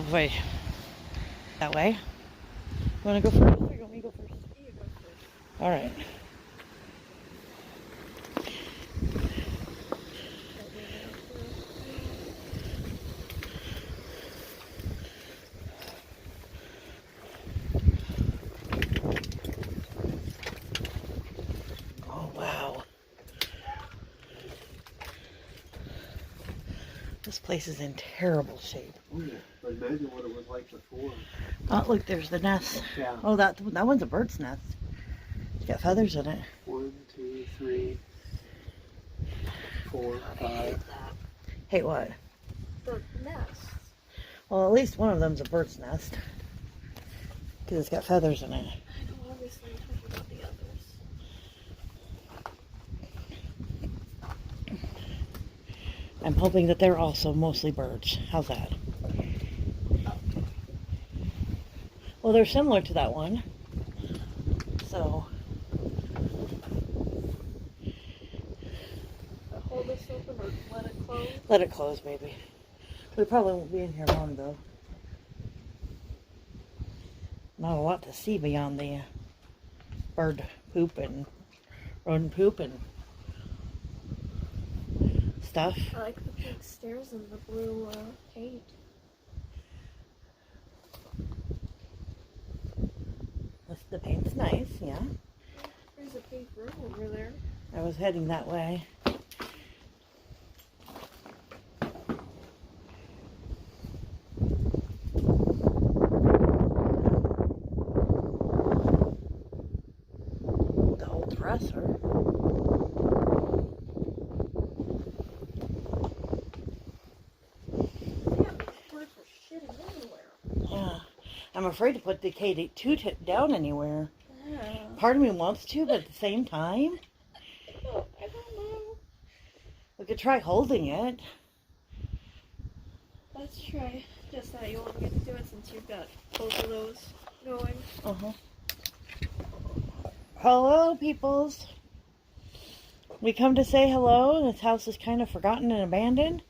help if I that way. You want to go first or you want me to go first? You go first. All right. Oh, wow. This place is in terrible shape. Oh yeah, but imagine what it was like before. Oh, look, there's the nest. Yeah. Oh, that one's a bird's nest. It's got feathers in it. 1, 2, 3, 4, 5. Hey, what? The nest. Well, at least one of them's a bird's nest. Because it's got feathers in it. I know, obviously, I'm talking about the others. I'm hoping that they're also mostly birds. How's that? Well, they're similar to that one. So. Hold this open or let it close? Let it close, baby. We probably won't be in here long, though. Not a lot to see beyond the bird poop and rodent poop and stuff. I like the pink stairs and the blue paint. The paint's nice, yeah. There's a pink room over there. I was heading that way. The whole dresser. Yeah, birds are shitting anywhere. Yeah. I'm afraid to put the K2 down anywhere. Yeah. Part of me wants to, but at the same time, I don't know. we could try holding it. Let's try. Just that you want me to do it since you've got both of those going. Uh-huh. Hello, peoples. We come to say hello. This house is kind of forgotten and abandoned.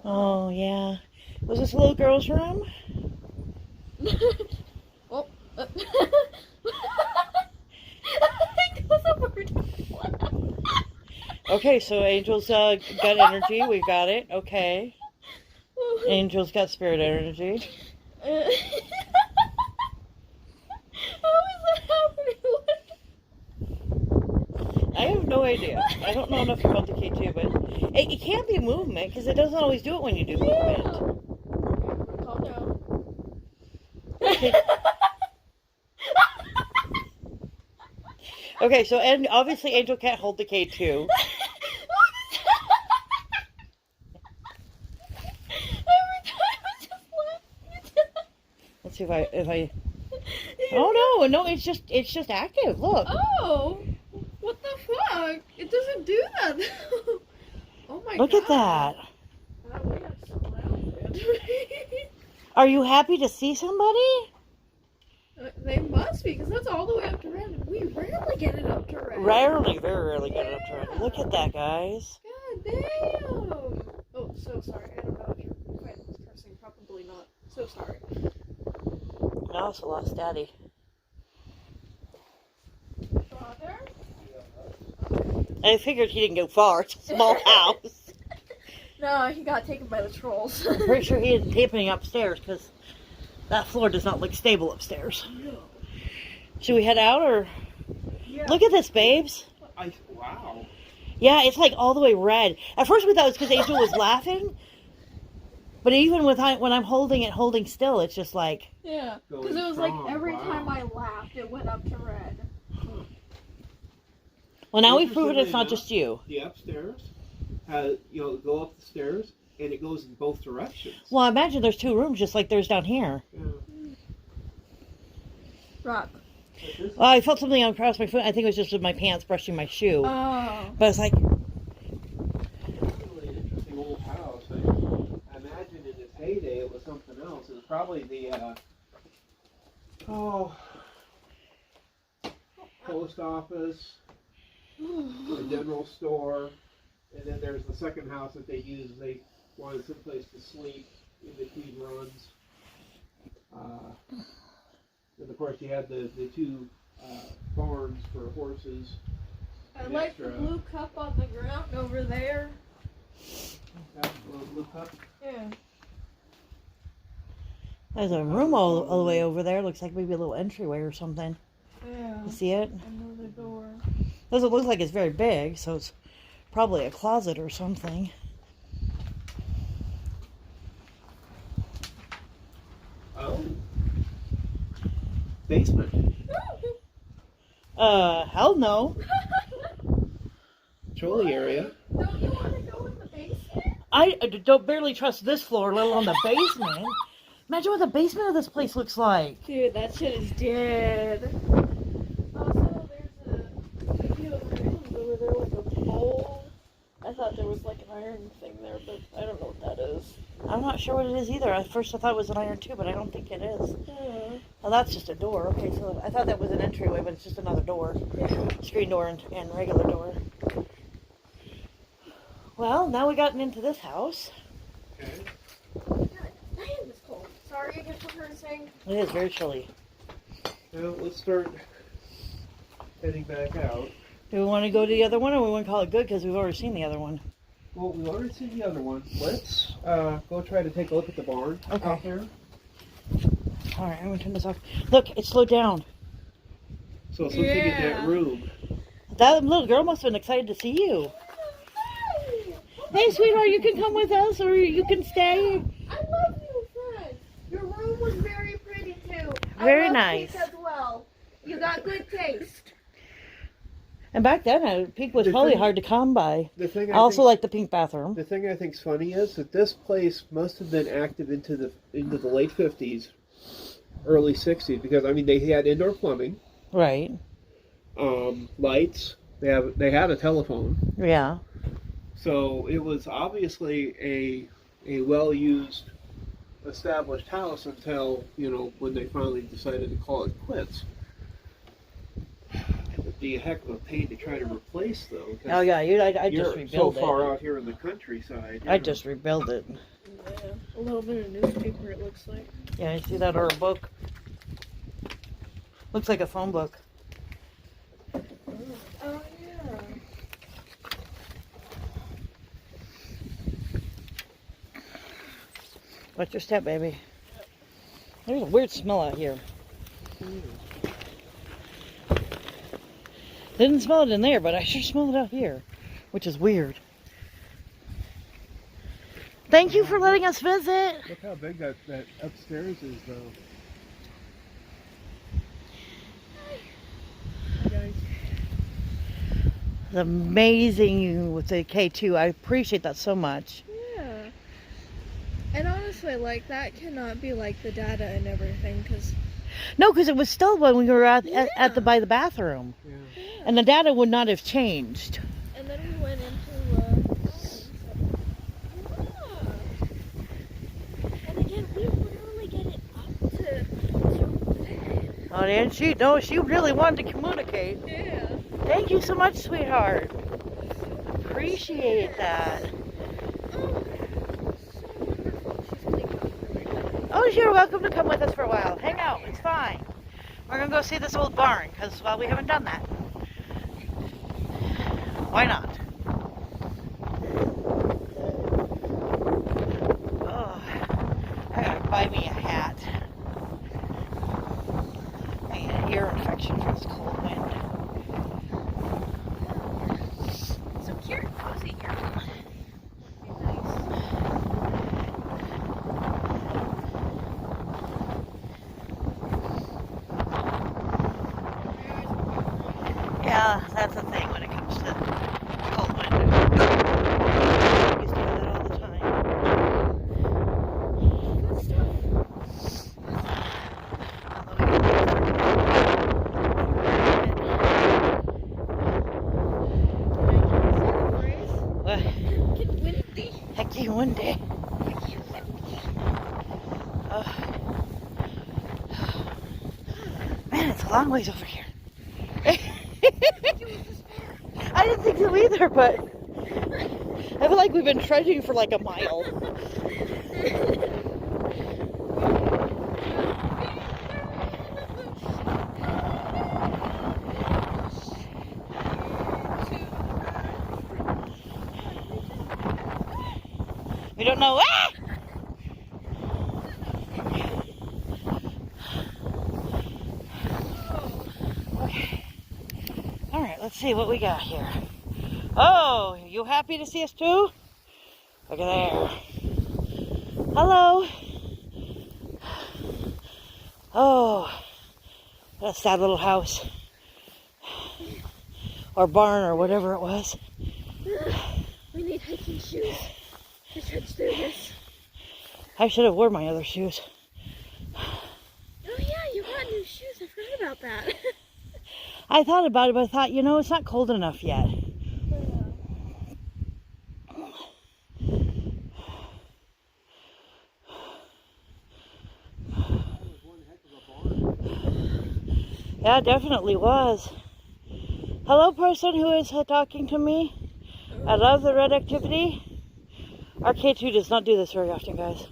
Oh, yeah. Was this a little girl's room? Oh. I think those are birds. Okay, so Angel's got energy. We got it. Okay. Angel's got spirit energy. How is that happening? I have no idea. I don't know enough about the K2, but it can't be movement because it doesn't always do it when you do movement. Okay, calm down. Okay. Okay, so and obviously Angel can't hold the K2. Let's see if I. Oh no, it's just active. Look. Oh, what the fuck? It doesn't do that. Oh my god. Look at that. Wow, we have some outfit. Are you happy to see somebody? They must be, because that's all the way up to red, and we rarely get it up to red. Very rarely get it up to red. Look at that, guys. God damn. Oh, so sorry. I don't know if you're quite cursing. Probably not. So sorry. Now it's a lost daddy. Father? I figured he didn't go far. It's a small house. No, he got taken by the trolls. I'm pretty sure he isn't taping upstairs because that floor does not look stable upstairs. No. Should we head out or? Yeah. Look at this, babes. Wow. Yeah, it's like all the way red. At first we thought it was because Angel was laughing. But even when I'm holding still, it's just like... Yeah, Going because it was like strong, every wow. time I laughed, it went up to red. Well, now we've proven it's not just you. The upstairs has, go up the stairs, and it goes in both directions. Well, I imagine there's two rooms just like there's down here. Yeah. Rock. Well, I felt something across my foot. I think it was just with my pants brushing my shoe. Oh. But it's like... It's a really interesting old house. I imagine in its heyday it was something else. It was probably the, post office, the general store, and then there's the second house that they used. They wanted someplace to sleep. in between runs. And of course, you had the two barns for horses. I like the blue cup on the ground over there. That little blue cup. Yeah. There's a room all the way over there. Looks like maybe a little entryway or something. Yeah. You see it? Another door. Doesn't look like it's very big, so it's probably a closet or something. Oh. Basement. Hell no. Trolley area. Don't you want to go in the basement? I don't barely trust this floor, let alone the basement. Imagine what the basement of this place looks like. Dude, that shit is dead. Also, there's a few other rooms over there, like a bowl. I thought there was like an iron thing there, but I don't know what that is. I'm not sure what it is either. At first I thought it was an iron too, but I don't think it is. Yeah. Well, that's just a door. Okay, so I thought that was an entryway, but it's just another door. Yeah. Screen door and regular door. Well, now we gotten into this house. Okay. God, damn, it's cold. Sorry again for cursing. It is very chilly. Well, let's start heading back out. Do we want to go to the other one, or we want to call it good because we've already seen the other one? Well, we've already seen the other one. Let's go try to take a look at the barn out there. All right, I'm going to turn this off. Look, it slowed down. So something in that Yeah. room. That little girl must have been excited to see you. Hey, sweetheart, you can come with us, or you can stay. I love you, friend. Your room was very pretty too. Very I love nice. pink as well. You got good taste. And back then, pink was The probably thing- hard to come by. The thing I also like the pink bathroom. the thing I think's funny is that this place must have been active into the late 50s, early 60s, because I mean they had indoor plumbing, Right. lights. They had a telephone, Yeah. so it was obviously a well used, established house until when they finally decided to call it quits. It'd be a heck of a pain to try to replace though. 'Cause Oh yeah, I you're just so rebuilt far it. out here in the countryside. I just rebuilt it. Yeah, a little bit of newspaper it looks like. Yeah, you see that, or a book? Looks like a phone book. Oh yeah. Watch your step, baby. There's a weird smell out here. Didn't smell it in there, but I sure smell it out here, which is weird. Thank you for letting us visit. Look how big that upstairs is, though. Hi, guys. It's amazing with the K2. I appreciate that so much. Yeah. And honestly, like, that cannot be like the data and everything, because... No, because it was still when we were at Yeah. by the bathroom, Yeah. and the data would not have changed. And then we went into, and again, we literally get it up to... Oh, and she? No, she really wanted to communicate. Yeah. Thank you so much, sweetheart. Appreciate that. Oh, you're welcome to come with us for a while. Hang out. It's fine. We're going to go see this old barn because, well, we haven't done that. Why not? Oh, I got to buy me a hat. I get an ear infection from this cold wind. So cute, cozy here. Yeah, that's the thing when it comes to cold wind. I used to do that all the time. What? Hecky windy. Man, it's a long ways over here. I didn't think so either, but I feel like we've been trudging for like a mile. We don't know. Ah! Okay. All right, let's see what we got here. Oh, you happy to see us too? Look at there. Hello. Oh, what a sad little house. Or barn or whatever it was. We need hiking shoes to trudge through this. I should have worn my other shoes. Oh yeah, you got new shoes. I forgot about that. I thought about it, but I thought, you know, it's not cold enough yet. Yeah, it definitely was. Hello, person who is talking to me. I love the red activity. Our K2 does not do this very often, guys.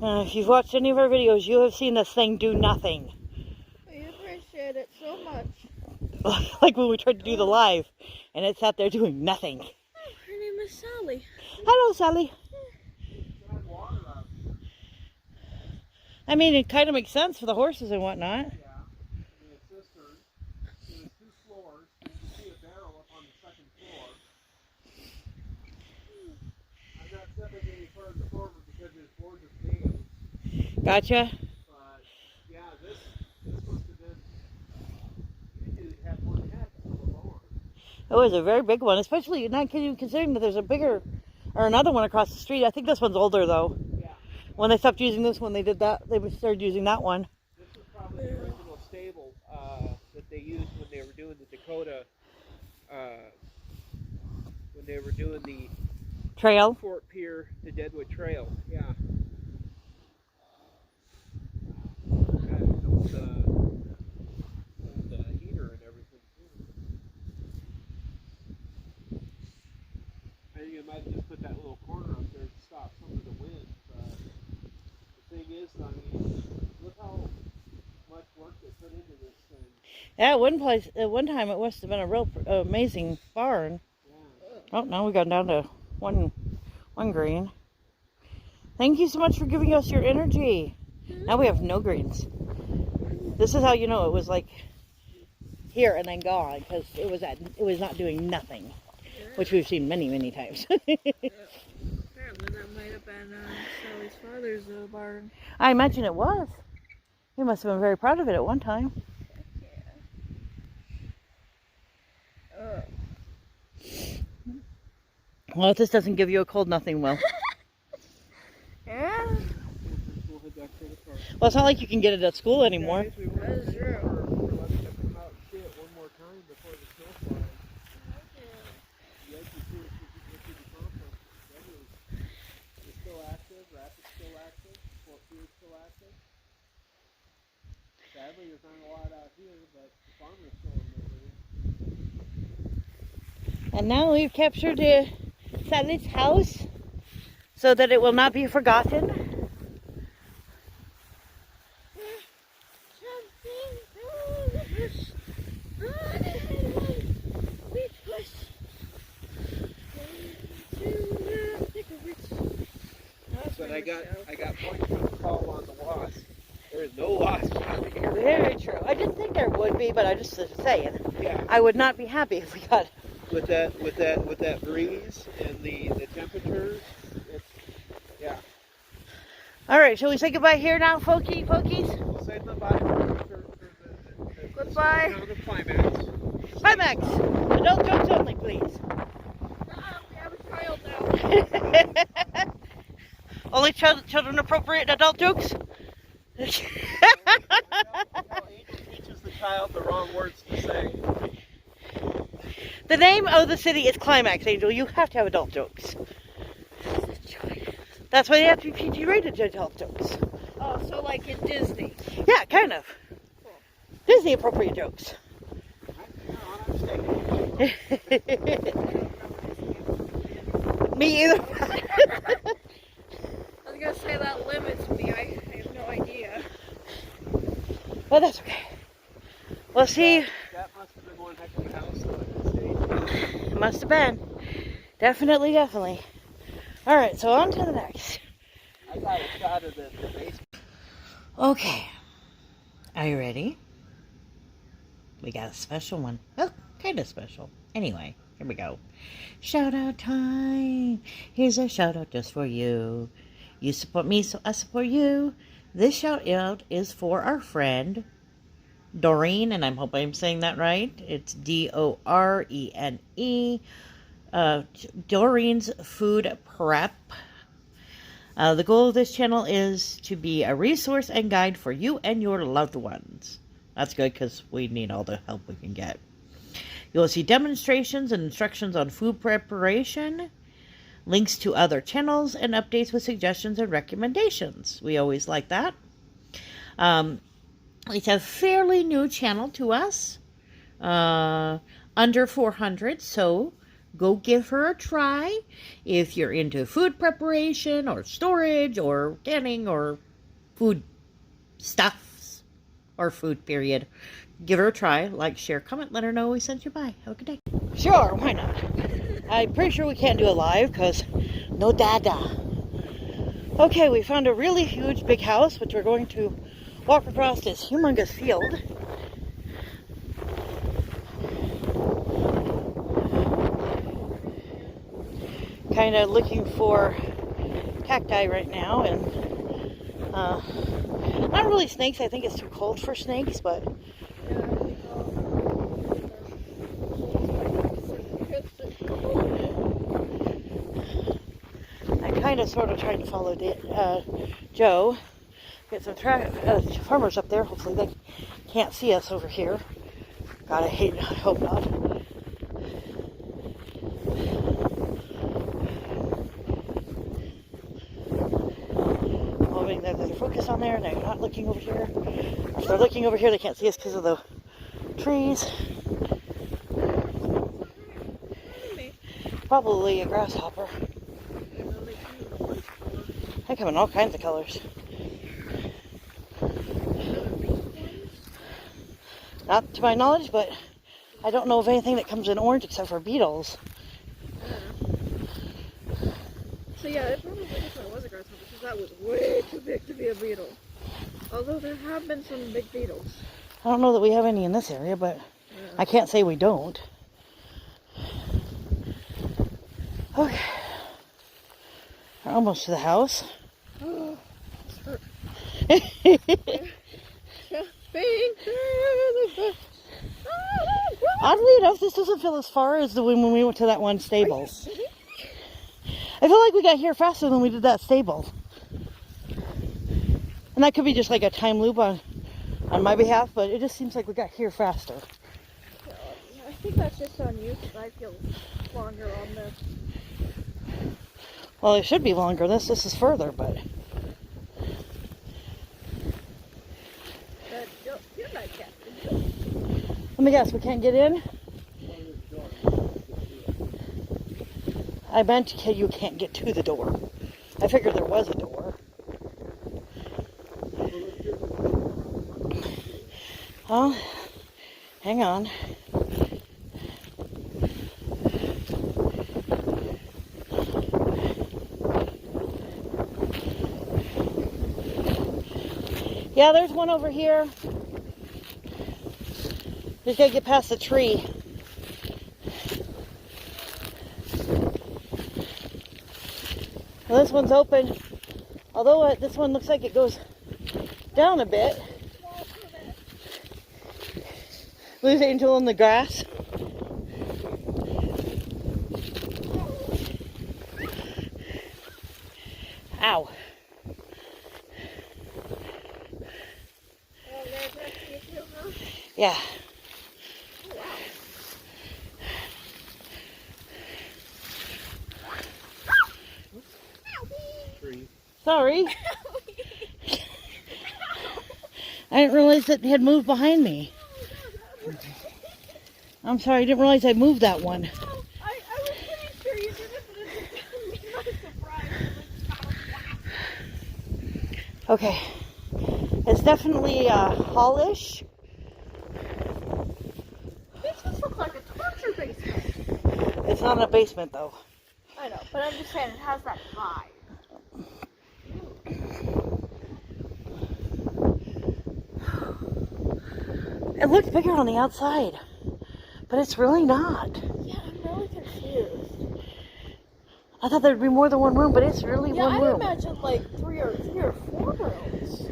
If you've watched any of our videos, you have seen this thing do nothing. We appreciate it so much. Like when we tried to do the live, and it sat there doing nothing. Oh, her name is Sally. Hello, Sally. I mean, it kind of makes sense for the horses and whatnot. Gotcha. But yeah, this must have been. It had one heck of a barn. It was a very big one, especially not considering that there's a bigger, or another one across the street. I think this one's older though. Yeah. When they stopped using this one, they did that. They started using that one. This was probably the original stable that they used when they were doing the Dakota. When they were doing the Trail. Fort Pierre to Deadwood Trail. Yeah. Heater and everything too. I think I might have just put that little corner up there to stop some of the wind. But the thing is, I mean, look how much work they put into this thing. Yeah, at one time it must have been a real amazing barn. Yeah. Oh, now we've gone down to one green. Thank you so much for giving us your energy. Now we have no greens. This is how you know it was like here and then gone, because it was not doing nothing, which we've seen many, many times. Apparently that might have been Sally's father's barn. I imagine it was. He must have been very proud of it at one time. Yeah. Well, if this doesn't give you a cold, nothing will. Yeah. We'll head back to the car. Well, it's not like you can get it at school anymore. Guys, we wanted That's to true. for letting them come out and see it one more time before the snow flies. The edge is here, if you the compost. It's still active, Rapid's still active, Fort Pierre's still active. Sadly, there's not a lot out here, but the farmer's still in there. And now we've captured Sally's house so that it will not be forgotten. But I got points for the call on the wasp. There is no wasp out here. Very true. I didn't think there would be, but I just was saying. Yeah. I would not be happy if we got. With that breeze and the temperatures, it's yeah. All right, shall we say goodbye here now, folkies? We'll say goodbye for the Goodbye. sound of climax. Climax. Adult jokes only, please. We have a child now. Only children appropriate adult jokes. Angel teaches the child the wrong words to say. The name of the city is Climax, Angel. You have to have adult jokes. That's why they have to be PG rated adult jokes. Oh, so like in Disney. Yeah, kind of. Cool. Disney appropriate jokes. Me either. I was gonna say that limits me. I no idea. But that's okay. We'll see. That must have been one heck of a house though at this stage. It must have been. Definitely, definitely. Alright, so on to the next. I got a shot of the basement. Okay. Are you ready? We got a special one. Well, kind of special. Anyway, here we go. Shout out time. Here's a shout out just for you. You support me, so I support you. This shout out is for our friend Doreen, and I hope I'm saying that right. It's Dorene. Doreen's Food Prep. The goal of this channel is to be a resource and guide for you and your loved ones. That's good because we need all the help we can get. You'll see demonstrations and instructions on food preparation, links to other channels, and updates with suggestions and recommendations. We always like that. It's a fairly new channel to us, under 400, so go give her a try. If you're into food preparation or storage or canning or food stuffs or food period, give her a try. Like, share, comment, let her know we sent you by. Have a good day. Sure, why not? I'm pretty sure we can't do it live because no data. Okay, we found a really huge big house, which we're going to walk across this humongous field. Kind of looking for cacti right now, and not really snakes. I think it's too cold for snakes, but I kind of sort of tried to follow Joe. Get some farmers up there. Hopefully they can't see us over here. God, I hope not. Hoping that they're focused on there and they're not looking over here. If they're looking over here, they can't see us because of the trees. Probably a grasshopper. They come in all kinds of colors. Not to my knowledge, but I don't know of anything that comes in orange except for beetles. So yeah, it probably definitely was a grasshopper because that was way too big to be a beetle. Although there have been some big beetles. I don't know that we have any in this area, but yeah. I can't say we don't. Okay. We're almost to the house. Oh, this hurt. Oddly enough, this doesn't feel as far as the one when we went to that one stables. I feel like we got here faster than we did that stable. And that could be just like a time loop on my behalf, but it just seems like we got here faster. I think that's just on you because I feel longer on this. Well, it should be longer. This is further, but... You're not captain. Let me guess, we can't get in? I meant you can't get to the door. I figured there was a door. Well, hang on. Yeah, there's one over here. Just gotta get past the tree. Well, this one's open. Although this one looks like it goes down a bit. Leave Angel in the grass. Ow. Yeah. Sorry. I didn't realize that it had moved behind me. I'm sorry, I didn't realize I moved that one. I was pretty sure you did it, but it just not a surprise. Okay. It's definitely hallish. This just looks like a torture basement. It's not a basement though. I know, but I'm just saying it has that vibe. It looks bigger on the outside, but it's really not. Yeah, I'm really confused. I thought there'd be more than one room, but it's really Yeah, one I room. imagine like three or 4 rooms.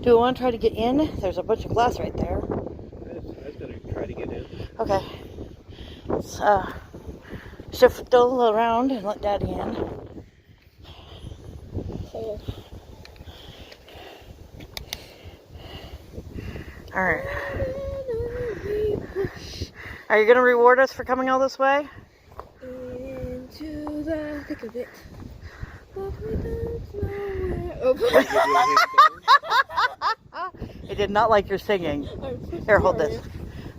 Do we want to try to get in? There's a bunch of glass right there. I was gonna try to get in. Okay. Let's shift Dole around and let Daddy in. Oh. Alright. Are you going to reward us for coming all this way? Into the thick of it. But we don't know where. Oh. It did not like your singing. I'm so Here, hold sorry. this.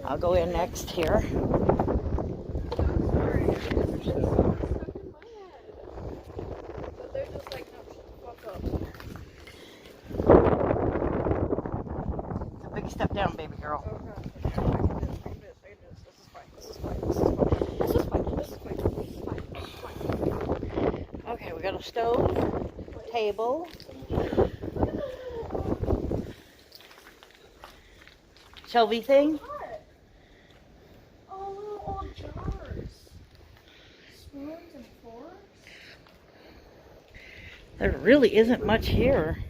I'll go in next here. I'm sorry. It's stuck in my head. But they're just like, no, shut the fuck up. It's a big step down, baby girl. Oh, God. I can do this. This is fine. This is fine. This is fine. This is fine. This is fine. This is fine. Okay, we got a stove, table, shelvy thing. What? Oh, little old jars. Spoons and forks. There really isn't much here.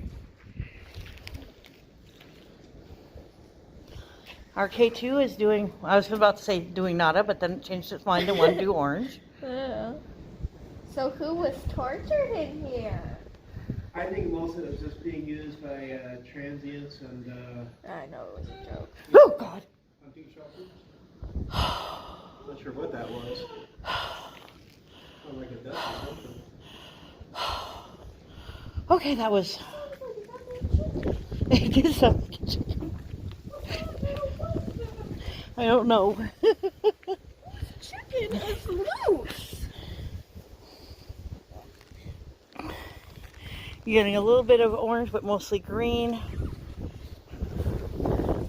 Our K2 is doing, I was about to say doing nada, but then it changed its mind and wanted to do orange. Yeah. So who was tortured in here? I think most of it's just being used by transients and I know it was a joke. Oh, God. hunting shelters. Not sure what that was. Sounded like a duck or something. Okay, that was... It did sound like a chicken. I don't know. Chicken is loose. You're getting a little bit of orange, but mostly green.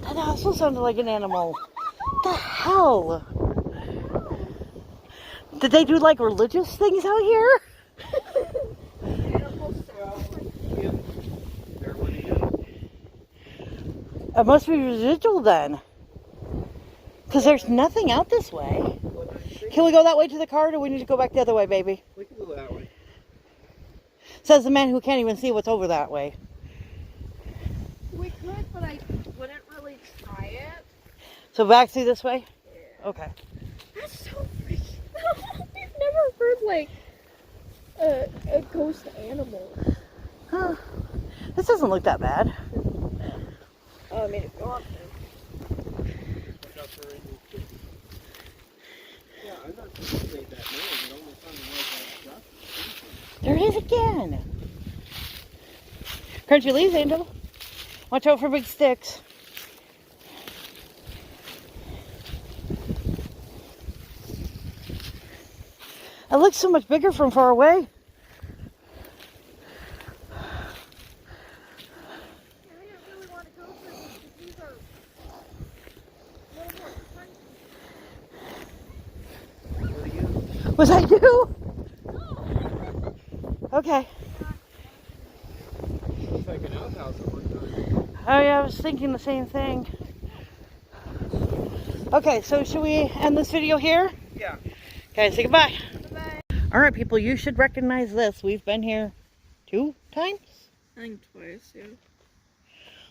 That also sounded like an animal. What the hell? Did they do like religious things out here? It must be residual then. Because there's nothing out this way. Can we go that way to the car, or do we need to go back the other way, baby? We can go that way. Says the man who can't even see what's over that way. We could, but I wouldn't really try it. So back through this way? Yeah. Okay. That's so freaky. I've never heard like a ghost animal. Huh. This doesn't look that bad. Oh, I mean, if you want to. Yeah, I'm not sure who made that noise. It almost sounded like a duck. There it is again. Crunchy leaves, Angel. Watch out for big sticks. It looks so much bigger from far away. Was that you? Okay. Looks like an outhouse at one time. Oh yeah, I was thinking the same thing. Okay, so should we end this video here? Yeah. Okay, say goodbye. Bye. All right, people, you should recognize this. We've been here 2 times. I think twice, yeah.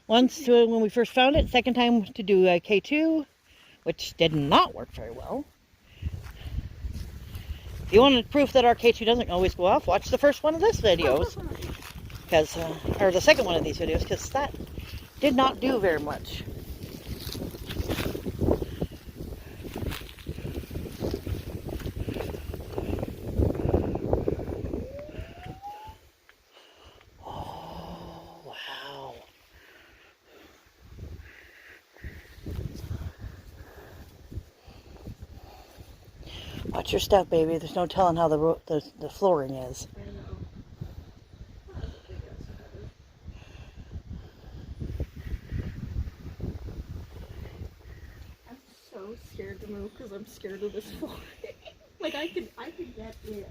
Once to when we first found it, second time to do a K2, which did not work very well. If you wanted proof that our K2 doesn't always go off, watch the first one of this videos, because or the second one of these videos, because that did not do very much. Oh, wow. Watch your step, baby. There's no telling how the flooring is. I know. scared to move because I'm scared of this floor. Like I could get in.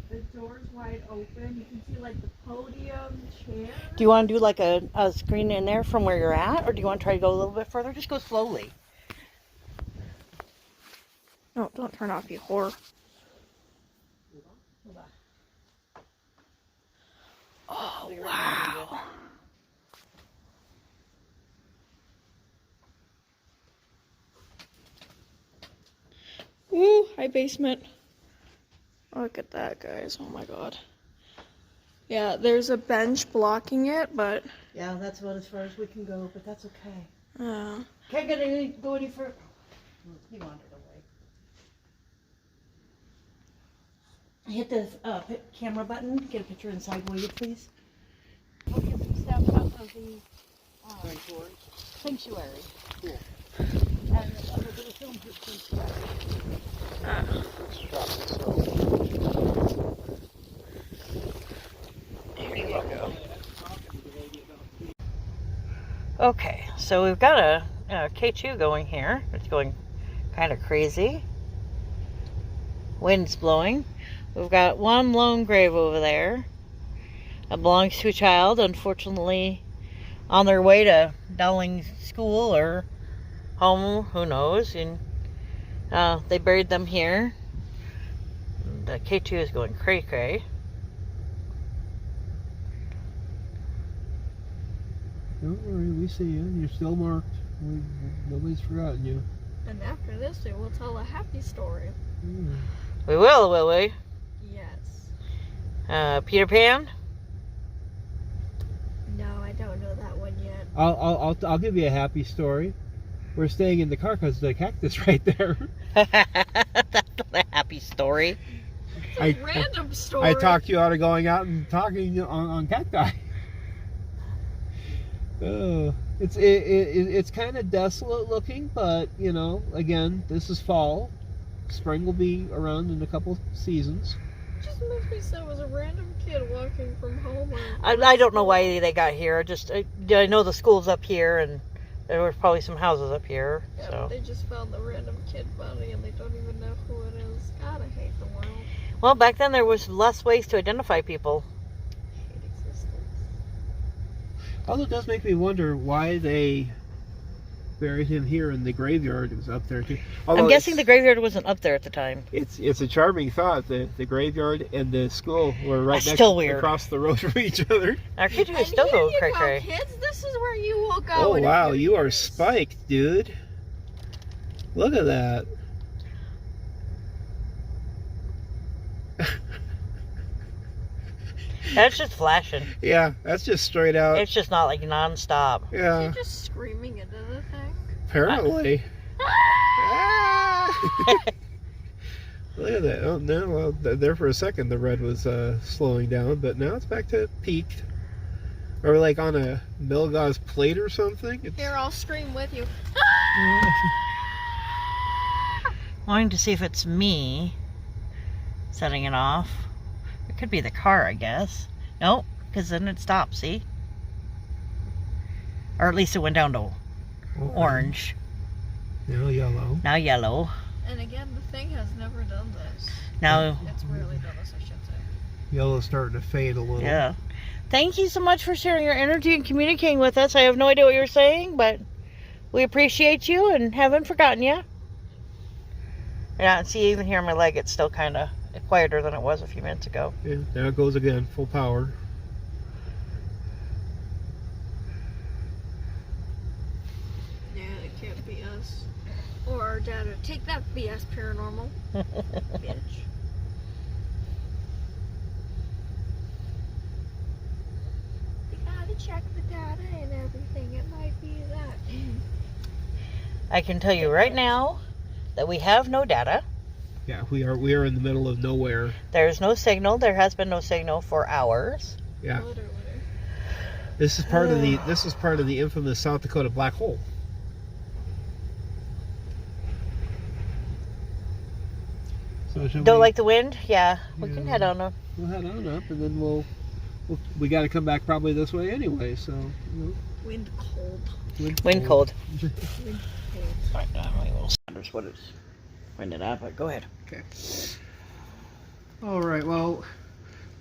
The door's wide open. You can see like the podium, chair. Do you want to do like a screen in there from where you're at, or do you want to try to go a little bit further? Just go slowly. No, don't turn off, you whore. Oh, wow. Ooh, hi basement. Look at that, guys. Oh my god. Yeah, there's a bench blocking it, but Yeah, that's about as far as we can go, but that's okay. uh, Can't go any further. He wandered away. Hit the camera button. Get a picture inside, will you, please? We'll get some snapshots of the sanctuary. Cool. And a little bit of film for the sanctuary. Here you go. Okay, so we've got a K2 going here. It's going kind of crazy. Wind's blowing. We've got one lone grave over there. It belongs to a child, unfortunately, on their way to Dowling School or home, who knows. And they buried them here. The K2 is going cray-cray. Don't worry, we see you. You're still marked. Nobody's forgotten you. and after this we will tell a happy story. We will we? Yes. Peter Pan? No, I don't know that one yet. I'll give you a happy story. We're staying in the car because the cactus right there. That's not a happy story. It's a random story. I talked you out of going out and talking on cacti. It's kind of desolate looking, but you know, again, this is fall. Spring will be around in a couple seasons. It just makes me so it was a random kid walking from home. I don't know why they got here. I know the school's up here, and there were probably some houses up here. Yeah, So. they just found the random kid body and they don't even know who it is. God, I hate the world. Well, back then there was less ways to identify people. I hate existence. Although it does make me wonder why they buried him here in the graveyard. It was up there too. Although I'm guessing the graveyard wasn't up there at the time. It's a charming thought. The graveyard and the school were right That's next still weird. across the road from each other. Our kids And still here go you cray-cray. Kids, this is where you will go. Oh in a wow, few you are years. spiked, dude. Look at that. That's just flashing. Yeah, that's just straight out. It's just not like non-stop. Yeah, You're just screaming into the thing. apparently. Ah! Look at that. Oh no, well, there for a second the red was slowing down, but now it's back to peaked. Or like on a Milgauss plate or something. Here, I'll scream with you. Wanting to see if it's me setting it off. It could be the car, I guess. Nope, because then it stopped, see? Or at least it went down to orange. Now yellow. Now yellow. And again, the thing has never done this. Now, It's rarely done this, I should say. Yellow's starting to fade a little. yeah. Thank you so much for sharing your energy and communicating with us. I have no idea what you're saying, but we appreciate you and haven't forgotten you. Yeah, and see, even here on my leg, it's still kind of quieter than it was a few minutes ago. Yeah, there it goes again, full power. Yeah, it can't be us. Or our dad. Take that, BS Paranormal. Bitch. We gotta check the data and everything. It might be that. I can tell you right now that we have no data. Yeah, we are in the middle of nowhere. There's no signal. There has been no signal for hours. Yeah. Literally. This is part of the infamous South Dakota black hole. So shall Don't we, like the wind? Yeah, we can Yeah. head on up. we'll head on up and then we got to come back probably this way anyway. So Wind cold. Wind cold. Wind cold. find out my little Sanders what it's find it at, but go ahead. Okay. All right. Well,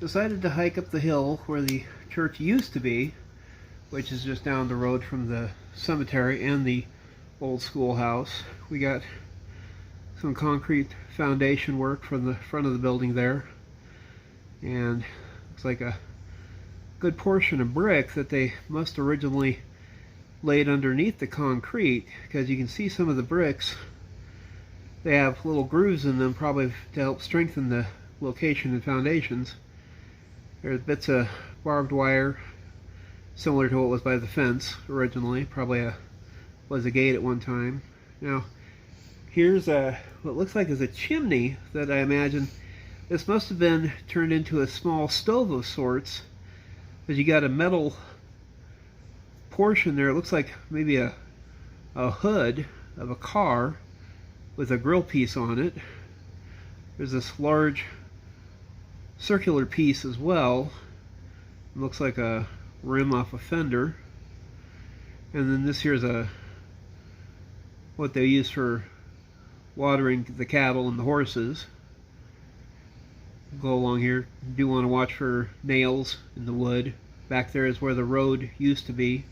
decided to hike up the hill where the church used to be, which is just down the road from the cemetery and the old schoolhouse. We got some concrete foundation work from the front of the building there, and looks like a good portion of brick that they must originally laid underneath the concrete, because you can see some of the bricks, they have little grooves in them, probably to help strengthen the location and foundations. There's bits of barbed wire similar to what was by the fence originally, probably was a gate at one time. Now here's what looks like is a chimney that I imagine this must have been turned into a small stove of sorts, because you got a metal portion there. It looks like maybe a hood of a car with a grill piece on it. There's this large circular piece as well. It looks like a rim off a fender. And then this here's what they use for watering the cattle and the horses. Go along here. Do want to watch for nails in the wood. Back there is where the road used to be,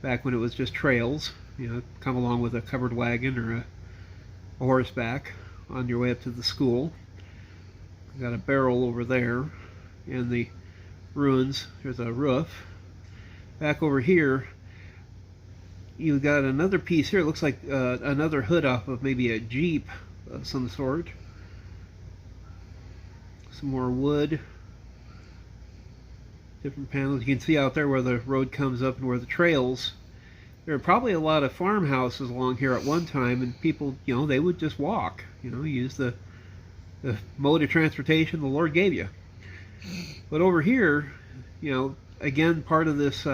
back when it was just trails. You know, come along with a covered wagon or a horseback on your way up to the school. Got a barrel over there, and the ruins. There's a roof. Back over here, you got another piece here. It looks like another hood off of maybe a Jeep of some sort. Some more wood. Different panels. You can see out there where the road comes up and where the trails. There are probably a lot of farmhouses along here at one time, and people, you know, they would just walk. You know, use the mode of transportation the Lord gave you. But over here, you know, again, part of this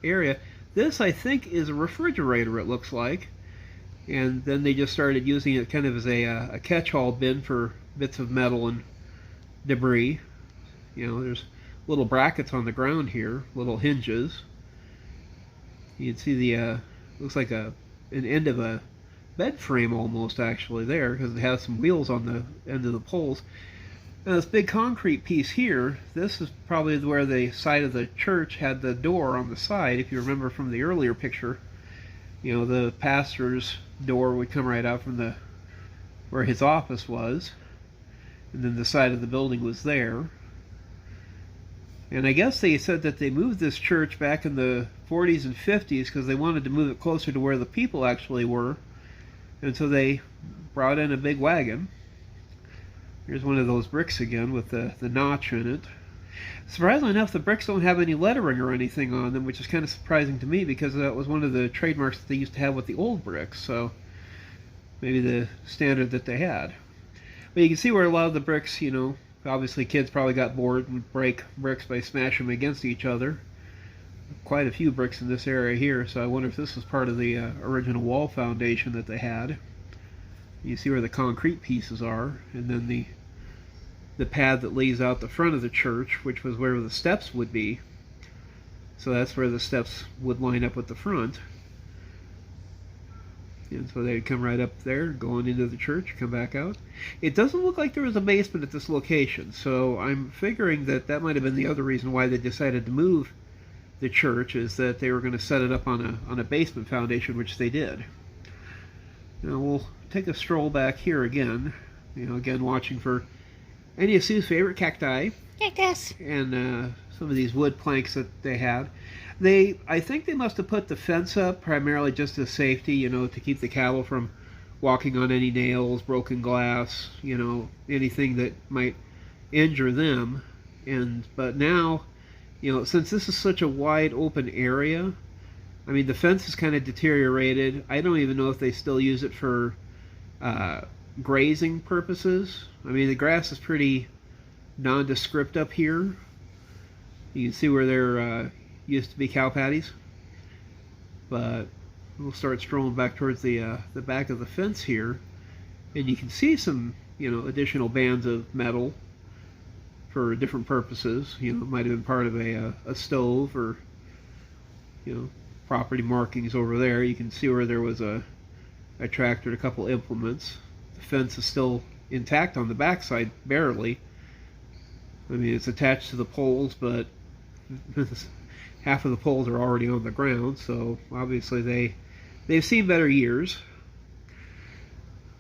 area, this I think is a refrigerator, it looks like. And then they just started using it kind of as a catch-all bin for bits of metal and debris. You know, there's little brackets on the ground here, little hinges. You can see the, looks like an end of a bed frame almost actually there, because it has some wheels on the end of the poles. Now this big concrete piece here, this is probably where the side of the church had the door on the side. If you remember from the earlier picture, you know, the pastor's door would come right out from where his office was, and then the side of the building was there. And I guess they said that they moved this church back in the 40s and 50s because they wanted to move it closer to where the people actually were. And so they brought in a big wagon. Here's one of those bricks again with the notch in it. Surprisingly enough, the bricks don't have any lettering or anything on them, which is kind of surprising to me because that was one of the trademarks that they used to have with the old bricks. So maybe the standard that they had. But you can see where a lot of the bricks, you know, obviously kids probably got bored and break bricks by smashing them against each other. Quite a few bricks in this area here, so I wonder if this was part of the original wall foundation that they had. You see where the concrete pieces are, and then the pad that lays out the front of the church, which was where the steps would be. So that's where the steps would line up with the front. And so they'd come right up there, going into the church, come back out. It doesn't look like there was a basement at this location, so I'm figuring that that might have been the other reason why they decided to move the church, is that they were going to set it up on a basement foundation, which they did. Now we'll take a stroll back here again, you know, again watching for any of Sue's favorite cacti. Cactus! And some of these wood planks that they had. I think they must have put the fence up primarily just as safety, you know, to keep the cattle from walking on any nails, broken glass, you know, anything that might injure them. But now, you know, since this is such a wide open area, I mean, the fence is kind of deteriorated. I don't even know if they still use it for grazing purposes. I mean, the grass is pretty nondescript up here. You can see where there used to be cow patties. But we'll start strolling back towards the back of the fence here, and you can see some, you know, additional bands of metal for different purposes. You know, it might have been part of a stove, or, you know, property markings over there. You can see where there was a a tractor and a couple implements. The fence is still intact on the backside, barely. I mean, it's attached to the poles, but half of the poles are already on the ground, so obviously they've seen better years.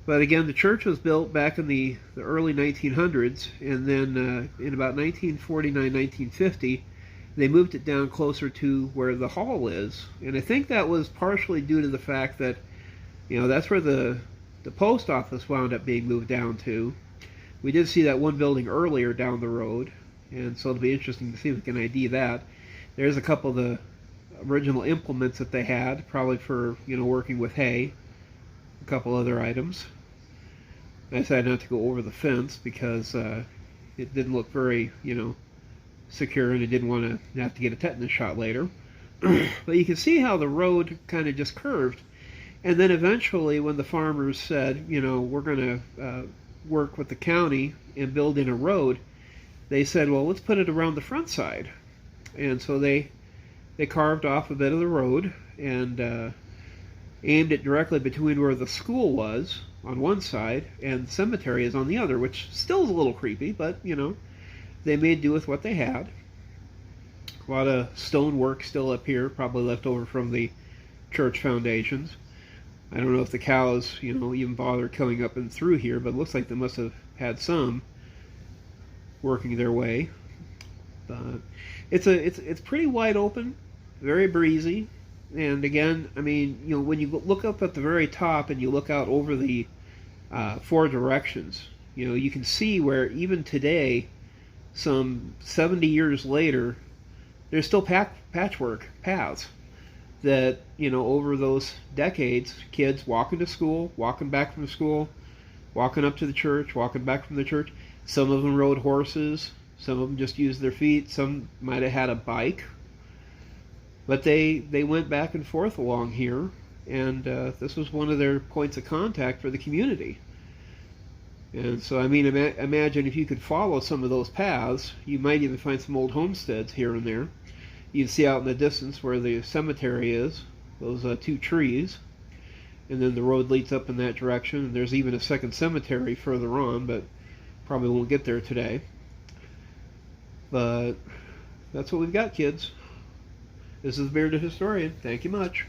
But again, the church was built back in the early 1900s, and then in about 1949, 1950, they moved it down closer to where the hall is. And I think that was partially due to the fact that, that's where the post office wound up being moved down to. We did see that one building earlier down the road, and so it'll be interesting to see if we can ID that. There's a couple of the original implements that they had, probably for, working with hay. A couple other items. I decided not to go over the fence because it didn't look very, secure, and I didn't want to have to get a tetanus shot later. But you can see how the road kind of just curved. And then eventually when the farmers said, we're going to work with the county and build in a road, they said, well, let's put it around the front side. And so they carved off a bit of the road and aimed it directly between where the school was on one side and the cemetery is on the other, which still is a little creepy, but, they made do with what they had. A lot of stone work still up here, probably left over from the church foundations. I don't know if the cows, even bother coming up and through here, but it looks like they must have had some working their way. But it's pretty wide open, very breezy, and again, I mean, when you look up at the very top and you look out over the four directions, you can see where even today, some 70 years later, there's still patchwork paths that, over those decades, kids walking to school, walking back from school, walking up to the church, walking back from the church. Some of them rode horses, some of them just used their feet, some might have had a bike. But they went back and forth along here, and this was one of their points of contact for the community. And so, I mean, imagine if you could follow some of those paths, you might even find some old homesteads here and there. You can see out in the distance where the cemetery is, those two trees, and then the road leads up in that direction. And there's even a second cemetery further on, but probably won't get there today. But that's what we've got, kids. This is the Bearded Historian. Thank you much.